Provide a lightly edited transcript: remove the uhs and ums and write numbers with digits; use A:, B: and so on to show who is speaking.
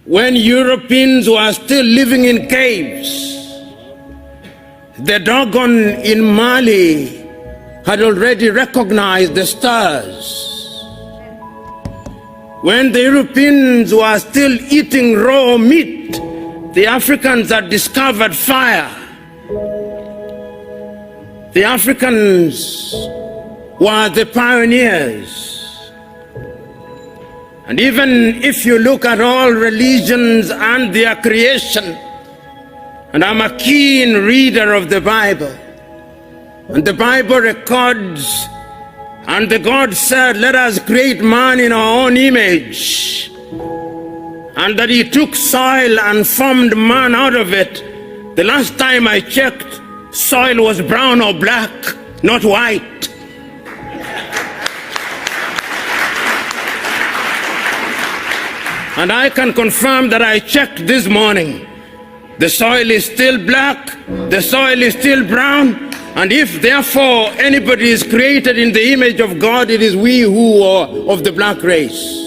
A: when Europeans were still living in caves, the Dogon in Mali had already recognized the stars. When the Europeans were still eating raw meat, the Africans had discovered fire. The Africans were the pioneers. And even if you look at all religions and their creation, and I'm a keen reader of the Bible, and the Bible records, and the God said, let us create man in our own image, and that he took soil and formed man out of it. The last time I checked, soil was brown or black, not white. And I can confirm that I checked this morning. The soil is still black, the soil is still brown, and if therefore anybody is created in the image of God, it is we who are of the black race.